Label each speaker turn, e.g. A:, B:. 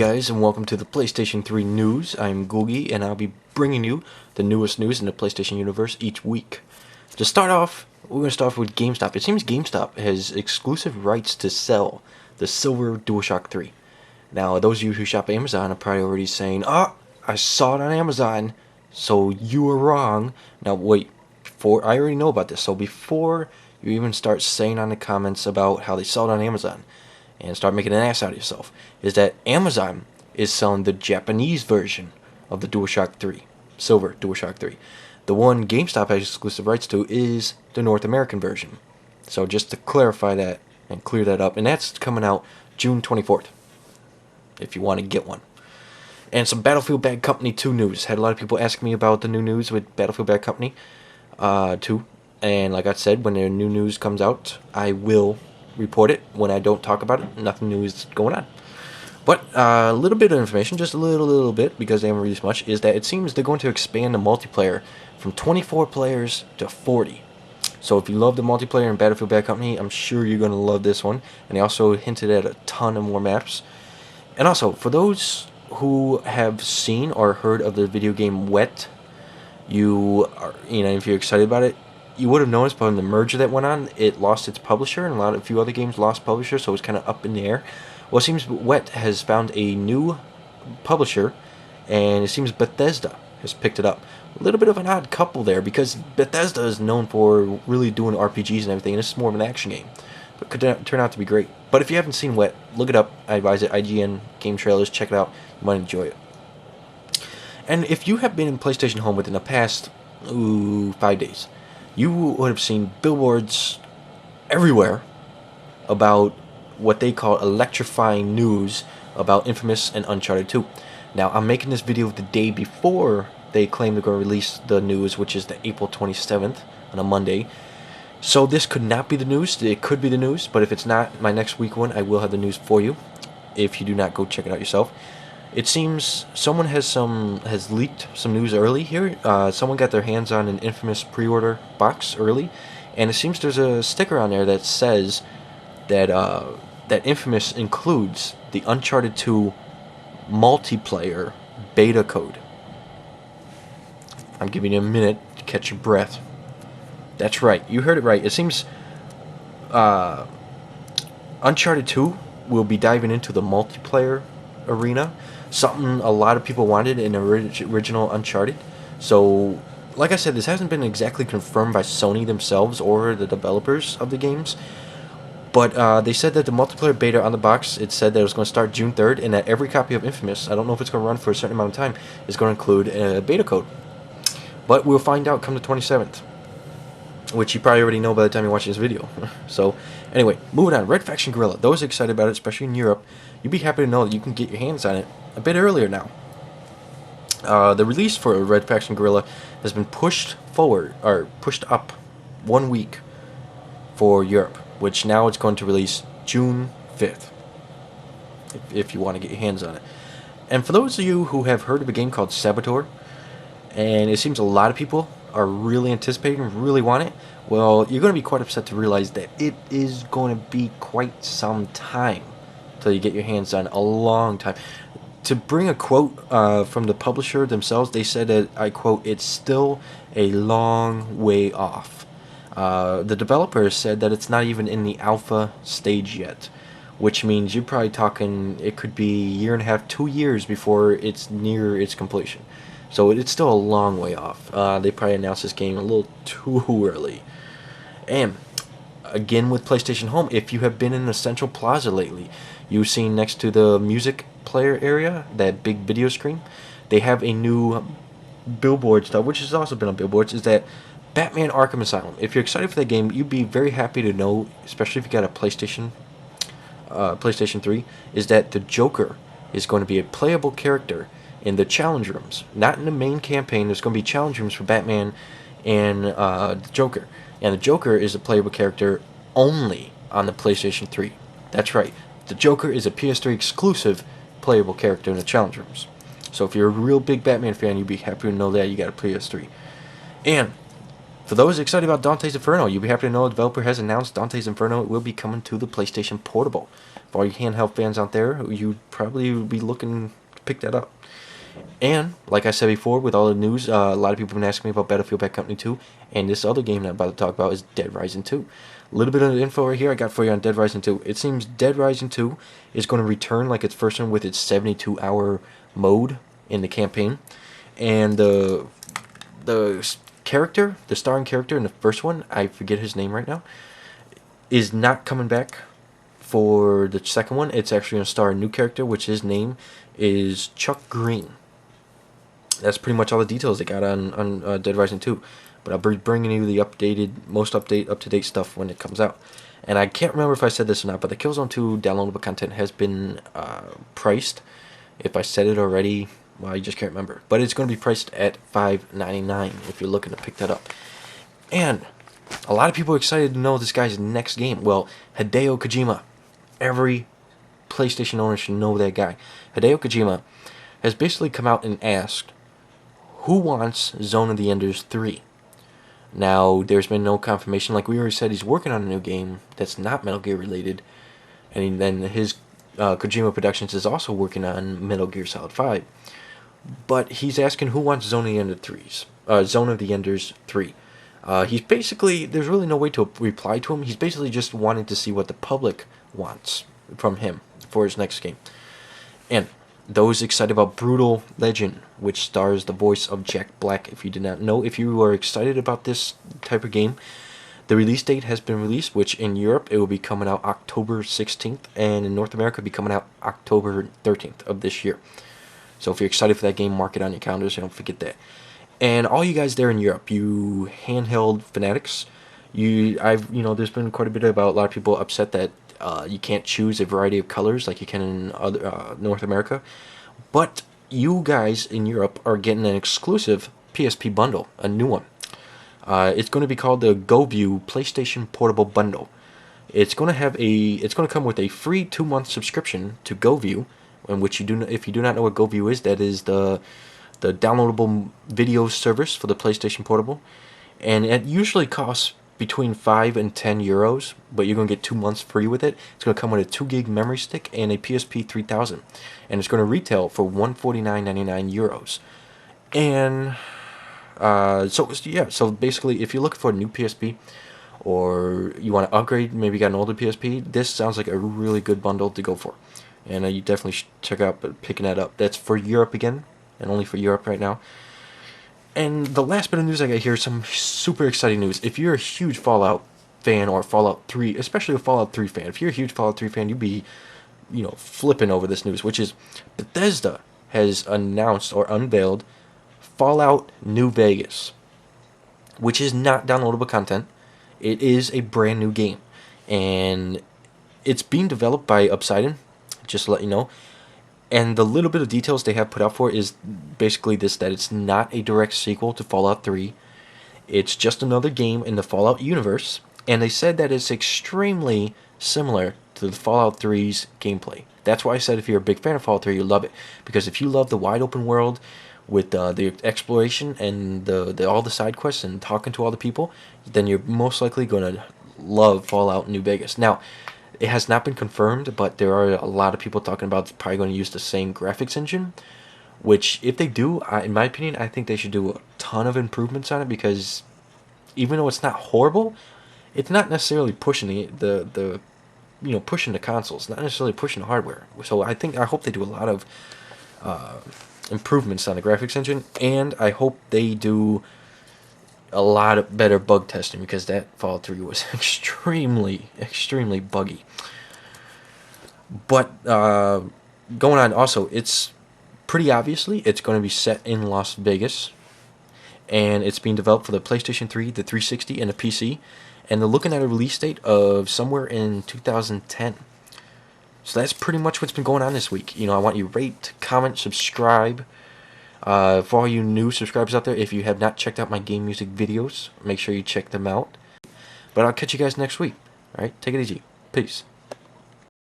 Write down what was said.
A: guys, and welcome to the PlayStation 3 News. I'm Googie, and I'll be bringing you the newest news in the PlayStation universe each week. To start off, we're going to start off with GameStop. It seems GameStop has exclusive rights to sell the silver DualShock 3. Now, those of you who shop Amazon are probably already saying, "Oh, I saw it on Amazon, so you were wrong." Now, wait, I already know about this, so before you even start saying on the comments about how they sell it on Amazon, and start making an ass out of yourself, is that Amazon is selling the Japanese version of the DualShock 3, silver DualShock 3. The one GameStop has exclusive rights to is the North American version. So just to clarify that and clear that up, and that's coming out June 24th, if you want to get one. And some Battlefield Bad Company 2 news. Had a lot of people ask me about the new news with Battlefield Bad Company 2. And like I said, when the new news comes out, I will report it. When I don't talk about it, nothing new is going on. But a little bit of information, just a little bit, because they haven't released much, is that it seems they're going to expand the multiplayer from 24 players to 40. So if you love the multiplayer in Battlefield Bad Company, I'm sure you're going to love this one. And they also hinted at a ton of more maps. And also, for those who have seen or heard of the video game Wet, if you're excited about it, you would have noticed from the merger that went on, it lost its publisher, and a few other games lost publisher, so it's kind of up in the air. Well, it seems Wet has found a new publisher, and it seems Bethesda has picked it up. A little bit of an odd couple there, because Bethesda is known for really doing RPGs and everything, and this is more of an action game. But it could turn out to be great. But if you haven't seen Wet, look it up. I advise it. IGN Game Trailers, check it out. You might enjoy it. And if you have been in PlayStation Home within the past 5 days, you would have seen billboards everywhere about what they call electrifying news about Infamous and Uncharted 2. Now, I'm making this video the day before they claim they're going to release the news, which is the April 27th on a Monday. So this could not be the news. It could be the news, but if it's not my next week one, I will have the news for you if you do not go check it out yourself. It seems someone has leaked some news early here. Someone got their hands on an Infamous pre-order box early, and it seems there's a sticker on there that says that that Infamous includes the Uncharted 2 multiplayer beta code. I'm giving you a minute to catch your breath. That's right, you heard it right. It seems Uncharted 2 will be diving into the multiplayer arena. Something a lot of people wanted in the original Uncharted. So, like I said, this hasn't been exactly confirmed by Sony themselves or the developers of the games. But they said that the multiplayer beta on the box, it said that it was going to start June 3rd, and that every copy of Infamous, I don't know if it's going to run for a certain amount of time, is going to include a beta code. But we'll find out come the 27th. Which you probably already know by the time you're watching this video. So, anyway, moving on. Red Faction Guerrilla. Those excited about it, especially in Europe, you'd be happy to know that you can get your hands on it a bit earlier now. The release for Red Faction Guerrilla has been pushed up 1 week for Europe, which now it's going to release June 5th, if you want to get your hands on it. And for those of you who have heard of a game called Saboteur, and it seems a lot of people are really anticipating, really want it, well, you're going to be quite upset to realize that it is going to be quite some time till you get your hands on, a long time. To bring a quote from the publisher themselves, they said that, I quote, "It's still a long way off." The developer said that it's not even in the alpha stage yet, which means you're probably talking it could be a year and a half, 2 years before it's near its completion. So it's still a long way off. They probably announced this game a little too early. And again with PlayStation Home, if you have been in the Central Plaza lately, you've seen next to the music player area, that big video screen, they have a new billboard stuff, which has also been on billboards, is that Batman Arkham Asylum. If you're excited for that game, you'd be very happy to know, especially if you got a PlayStation 3, is that the Joker is going to be a playable character in the challenge rooms. Not in the main campaign. There's going to be challenge rooms for Batman and the Joker. And the Joker is a playable character only on the PlayStation 3. That's right. The Joker is a PS3 exclusive playable character in the challenge rooms. So if you're a real big Batman fan, you'd be happy to know that you got a PS3. And for those excited about Dante's Inferno, you'll be happy to know the developer has announced Dante's Inferno will be coming to the PlayStation Portable. For all you handheld fans out there, you probably would be looking to pick that up. And, like I said before, with all the news, a lot of people have been asking me about Battlefield Bad Company 2, and this other game that I'm about to talk about is Dead Rising 2. A little bit of info right here I got for you on Dead Rising 2. It seems Dead Rising 2 is going to return like its first one with its 72-hour mode in the campaign. And the character, the starring character in the first one, I forget his name right now, is not coming back for the second one. It's actually going to star a new character, which his name is Chuck Green. That's pretty much all the details they got on Dead Rising 2. But I'll be bringing you the up-to-date stuff when it comes out. And I can't remember if I said this or not, but the Killzone 2 downloadable content has been priced. If I said it already, well, I just can't remember. But it's going to be priced at $5.99 if you're looking to pick that up. And a lot of people are excited to know this guy's next game. Well, Hideo Kojima. Every PlayStation owner should know that guy. Hideo Kojima has basically come out and asked, who wants Zone of the Enders 3? Now, there's been no confirmation. Like we already said, he's working on a new game that's not Metal Gear related. And then his Kojima Productions is also working on Metal Gear Solid 5. But he's asking who wants Zone of the Enders 3. He's basically, there's really no way to reply to him. He's basically just wanting to see what the public wants from him for his next game. And those excited about Brutal Legend, which stars the voice of Jack Black, if you did not know, if you are excited about this type of game, the release date has been released, which in Europe it will be coming out October 16th, and in North America it will be coming out October 13th of this year. So if you're excited for that game, mark it on your calendars, don't forget that. And all you guys there in Europe, you handheld fanatics, there's been quite a bit about a lot of people upset that you can't choose a variety of colors like you can in other North America. But you guys in Europe are getting an exclusive PSP bundle, a new one. It's going to be called the GoView PlayStation Portable Bundle. It's going to come with a free 2-month subscription to GoView, in which if you do not know what GoView is, that is the downloadable video service for the PlayStation Portable, and it usually costs between 5 and 10 euros, but you're going to get 2 months free with it. It's going to come with a 2 gig memory stick and a PSP 3000, and it's going to retail for 149.99 euros. And so basically, if you're looking for a new PSP, or you want to upgrade, maybe you got an older PSP, this sounds like a really good bundle to go for. And you definitely should check out picking that up. That's for Europe again, and only for Europe right now. And the last bit of news I got here is some super exciting news. If you're a huge Fallout fan, or Fallout 3, especially a Fallout 3 fan, if you're a huge Fallout 3 fan, you'd be, flipping over this news, which is Bethesda has announced or unveiled Fallout New Vegas, which is not downloadable content. It is a brand new game, and it's being developed by Obsidian, just to let you know. And the little bit of details they have put out for it is basically this, that it's not a direct sequel to Fallout 3. It's just another game in the Fallout universe. And they said that it's extremely similar to the Fallout 3's gameplay. That's why I said if you're a big fan of Fallout 3, you love it. Because if you love the wide open world with the exploration and all the side quests and talking to all the people, then you're most likely going to love Fallout New Vegas. Now, it has not been confirmed, but there are a lot of people talking about it's probably going to use the same graphics engine, which if they do, in my opinion, I think they should do a ton of improvements on it, because even though it's not horrible, it's not necessarily pushing pushing the consoles, not necessarily pushing the hardware. So I hope they do a lot of improvements on the graphics engine, and I hope they do a lot of better bug testing, because that Fallout 3 was extremely buggy. But going on, also, it's pretty obviously it's going to be set in Las Vegas, and it's being developed for the PlayStation 3, the 360, and the PC, and they're looking at a release date of somewhere in 2010. So that's pretty much what's been going on this week. I want you to rate, comment, subscribe. For all you new subscribers out there, if you have not checked out my game music videos, make sure you check them out. But I'll catch you guys next week. Alright, take it easy. Peace.